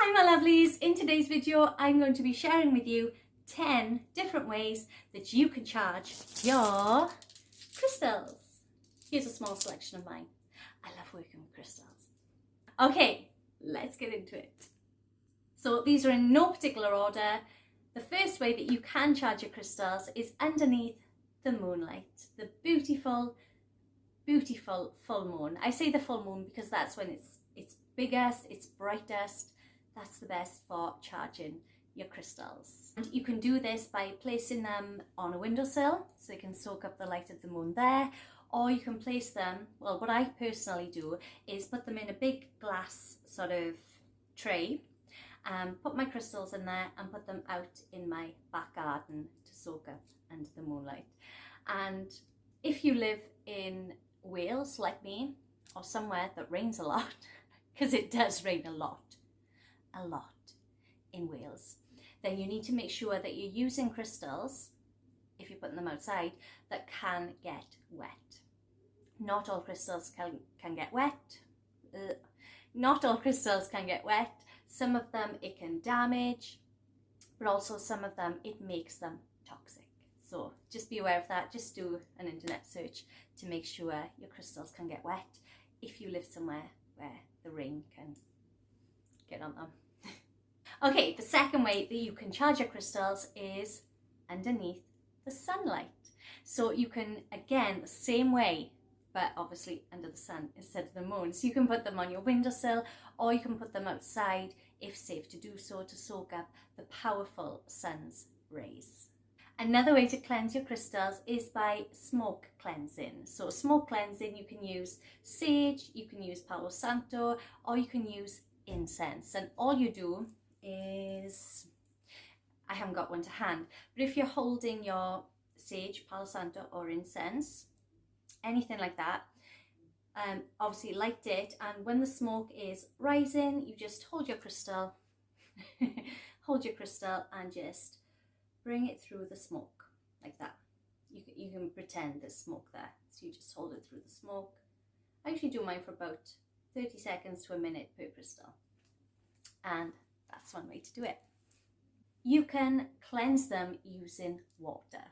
Hi my lovelies, in today's video I'm going to be sharing with you 10 different ways that you can charge your crystals. Here's a small selection of mine. I love working with crystals. Okay, let's get into it. So these are in no particular order. The first way that you can charge your crystals is underneath the moonlight, the beautiful, beautiful full moon. I say the full moon because that's when it's biggest, it's brightest. That's the best for charging your crystals. And you can do this by placing them on a windowsill so they can soak up the light of the moon there, or you can place them, well, what I personally do is put them in a big glass sort of tray, put my crystals in there and put them out in my back garden to soak up under the moonlight. And if you live in Wales like me, or somewhere that rains a lot, because it does rain a lot in Wales, then you need to make sure that you're using crystals, if you're putting them outside, that can get wet. Not all crystals can get wet. Not all crystals can get wet. Some of them it can damage, but also some of them it makes them toxic. So just be aware of that. Just do an internet search to make sure your crystals can get wet if you live somewhere where the rain can get on them. Okay, the second way that you can charge your crystals is underneath the sunlight. So you can, again, the same way, but obviously under the sun instead of the moon. So you can put them on your windowsill, or you can put them outside if safe to do so, to soak up the powerful sun's rays. Another way to cleanse your crystals is by smoke cleansing. So smoke cleansing, you can use sage, you can use Palo Santo, or you can use incense. And all you do is, I haven't got one to hand, but if you're holding your sage, Palo Santo or incense, anything like that, obviously light it, and when the smoke is rising, you just hold your crystal, and just bring it through the smoke like that. You can pretend there's smoke there, so you just hold it through the smoke. I usually do mine for about 30 seconds to a minute per crystal, and that's one way to do it. You can cleanse them using water.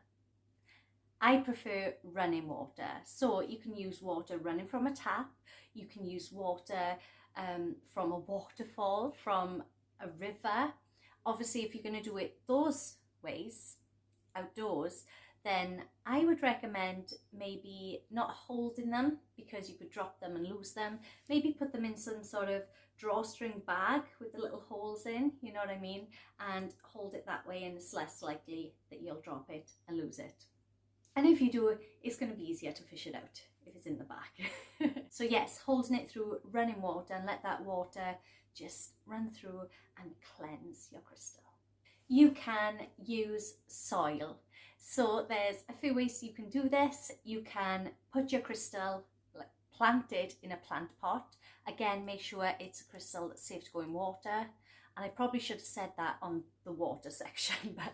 I prefer running water, so you can use water running from a tap, you can use water from a waterfall, from a river. Obviously, if you're going to do it those ways, outdoors, then I would recommend maybe not holding them, because you could drop them and lose them. Maybe put them in some sort of drawstring bag with the little holes in, you know what I mean, and hold it that way, and it's less likely that you'll drop it and lose it. And if you do, it's going to be easier to fish it out if it's in the bag. So yes, holding it through running water, and let that water just run through and cleanse your crystal. You can use soil. So there's a few ways you can do this. You can put your crystal, plant it in a plant pot. Again, make sure it's a crystal that's safe to go in water. And I probably should have said that on the water section, but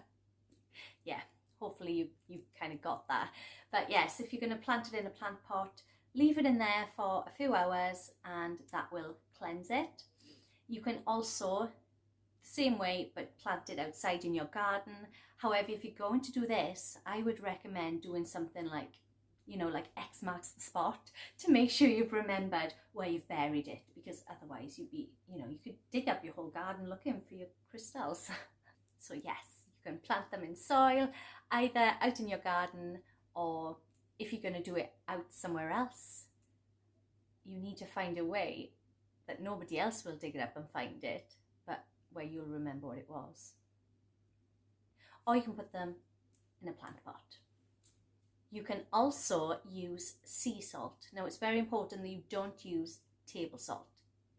yeah, hopefully you kind of got that. But yes, if you're going to plant it in a plant pot, leave it in there for a few hours and that will cleanse it. You can also, same way, but plant it outside in your garden. However, if you're going to do this, I would recommend doing something like, you know, like X marks the spot, to make sure you've remembered where you've buried it, because otherwise you'd be, you know, you could dig up your whole garden looking for your crystals. So yes, you can plant them in soil, either out in your garden, or if you're going to do it out somewhere else, you need to find a way that nobody else will dig it up and find it, but where you'll remember what it was. Or you can put them in a plant pot. You can also use sea salt. Now it's very important that you don't use table salt,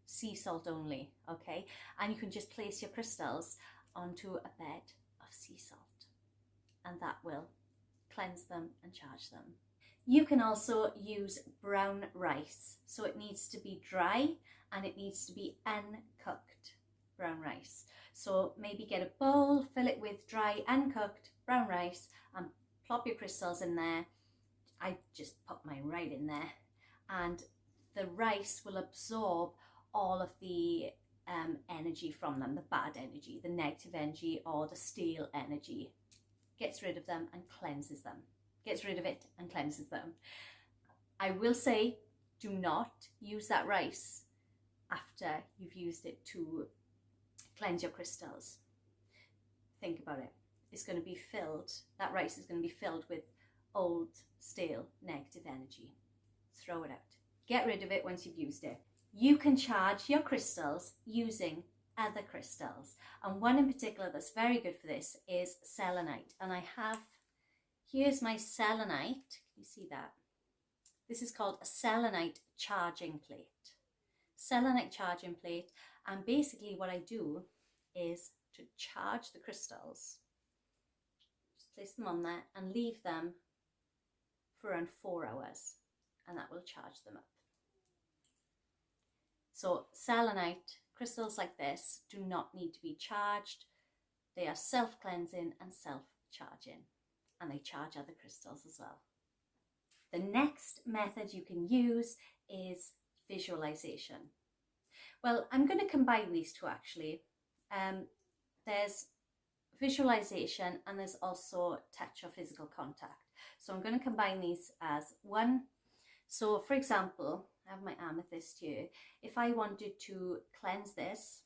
sea salt only, okay? And you can just place your crystals onto a bed of sea salt, and that will cleanse them and charge them. You can also use brown rice. So it needs to be dry and it needs to be uncooked brown rice. So maybe get a bowl, fill it with dry uncooked brown rice, and plop your crystals in there. I just put mine right in there, and the rice will absorb all of the energy from them, the bad energy, the negative energy, or the stale energy. Gets rid of them and cleanses them. Gets rid of it and cleanses them. I will say, do not use that rice after you've used it to cleanse your crystals. Think about it. It's going to be filled, that rice is going to be filled with old, stale, negative energy. Throw it out. Get rid of it once you've used it. You can charge your crystals using other crystals. And one in particular that's very good for this is selenite. And I have, here's my selenite. Can you see that? This is called a selenite charging plate. Selenite charging plate. And basically what I do is to charge the crystals. Just place them on there and leave them for around 4 hours. And that will charge them up. So selenite crystals like this do not need to be charged. They are self-cleansing and self-charging, and they charge other crystals as well. The next method you can use is visualization. Well, I'm going to combine these two actually. There's visualization and there's also touch or physical contact. So I'm going to combine these as one. So for example, I have my amethyst here. If I wanted to cleanse this,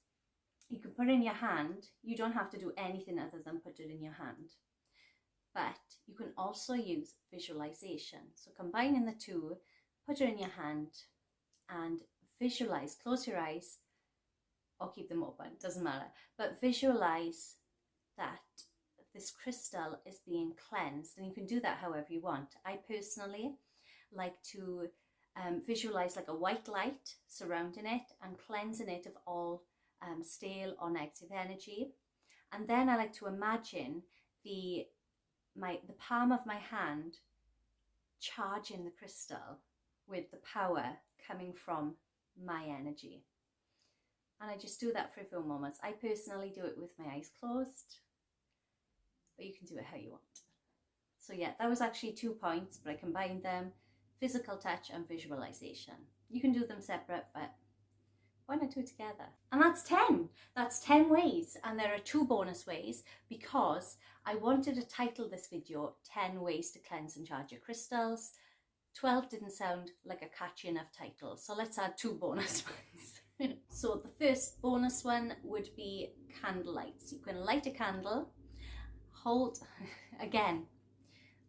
you can put it in your hand. You don't have to do anything other than put it in your hand. But you can also use visualization. So combining the two, put it in your hand and visualize. Close your eyes or keep them open, doesn't matter. But visualize that this crystal is being cleansed, and you can do that however you want. I personally like to visualize like a white light surrounding it and cleansing it of all stale or negative energy. And then I like to imagine the palm of my hand charging the crystal with the power coming from my energy. And I just do that for a few moments. I personally do it with my eyes closed, but you can do it how you want. So yeah, that was actually 2 points, but I combined them: physical touch and visualization. You can do them separate, but why not do it together? And that's 10. That's 10 ways. And there are 2 bonus ways because I wanted to title this video 10 ways to cleanse and charge your crystals. 12 didn't sound like a catchy enough title, so let's add 2 bonus ones. So the first bonus one would be candlelight. So you can light a candle, hold, again,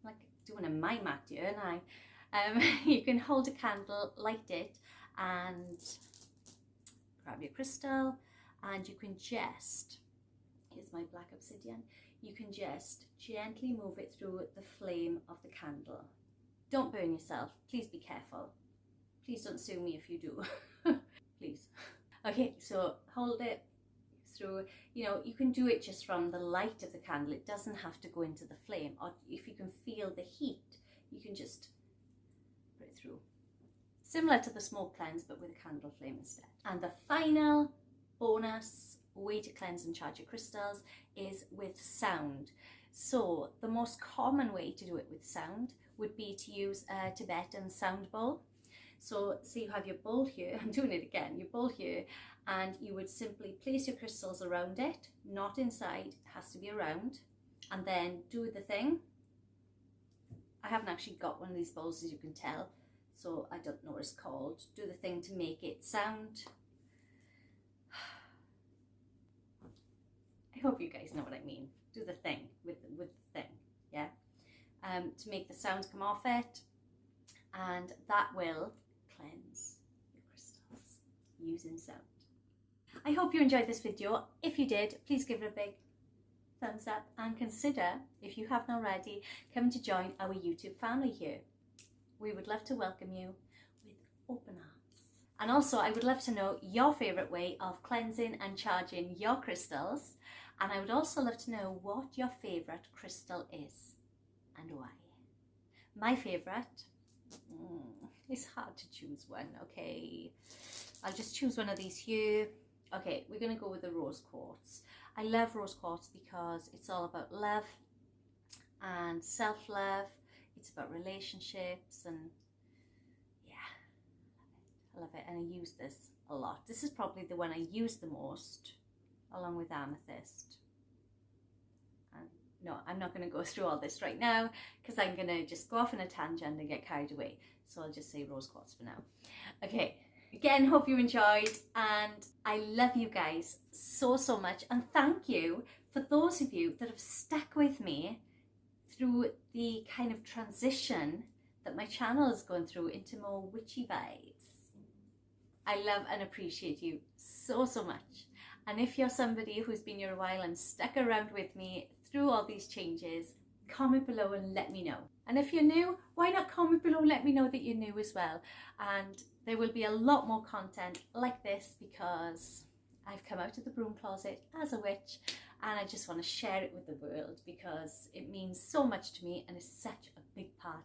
like doing a mime act here, and you can hold a candle, light it, and grab your crystal, and you can just, here's my black obsidian, you can just gently move it through the flame of the candle. Don't burn yourself, please be careful. Please don't sue me if you do. Please. Okay, so hold it through, you can do it just from the light of the candle. It doesn't have to go into the flame, or if you can feel the heat, you can just put it through. Similar to the smoke cleanse, but with a candle flame instead. And the final bonus way to cleanse and charge your crystals is with sound. So the most common way to do it with sound would be to use a Tibetan sound bowl. So you have your bowl here, I'm doing it again, your bowl here, and you would simply place your crystals around it, not inside, it has to be around, and then do the thing. I haven't actually got one of these bowls, as you can tell, so I don't know what it's called. Do the thing to make it sound. I hope you guys know what I mean. Do the thing with the thing, yeah? To make the sound come off it, and that will cleanse your crystals using sound. I hope you enjoyed this video. If you did, please give it a big thumbs up and consider, if you haven't already, coming to join our YouTube family here. We would love to welcome you with open arms. And also, I would love to know your favourite way of cleansing and charging your crystals. And I would also love to know what your favourite crystal is and why. My favourite, it's hard to choose one, okay? I'll just choose one of these here. Okay, we're going to go with the rose quartz. I love rose quartz because it's all about love and self-love. It's about relationships, and yeah, I love it. And I use this a lot. This is probably the one I use the most, along with amethyst. And no, I'm not going to go through all this right now because I'm going to just go off on a tangent and get carried away. So I'll just say rose quartz for now. Okay, again, hope you enjoyed, and I love you guys so, so much. And thank you for those of you that have stuck with me through the kind of transition that my channel is going through into more witchy vibes. I love and appreciate you so, so much. And if you're somebody who's been here a while and stuck around with me through all these changes, comment below and let me know. And if you're new, why not comment below and let me know that you're new as well. And there will be a lot more content like this because I've come out of the broom closet as a witch, and I just want to share it with the world because it means so much to me and is such a big part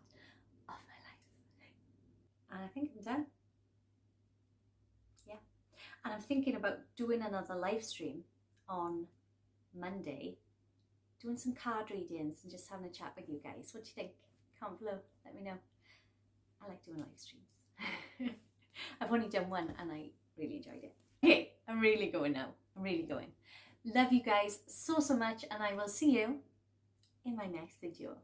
of my life. And I think I'm done. Yeah. And I'm thinking about doing another live stream on Monday, doing some card readings and just having a chat with you guys. What do you think? Comment below, let me know. I like doing live streams. I've only done one and I really enjoyed it. Okay, I'm really going now. I'm really going. Love you guys so, so much, and I will see you in my next video.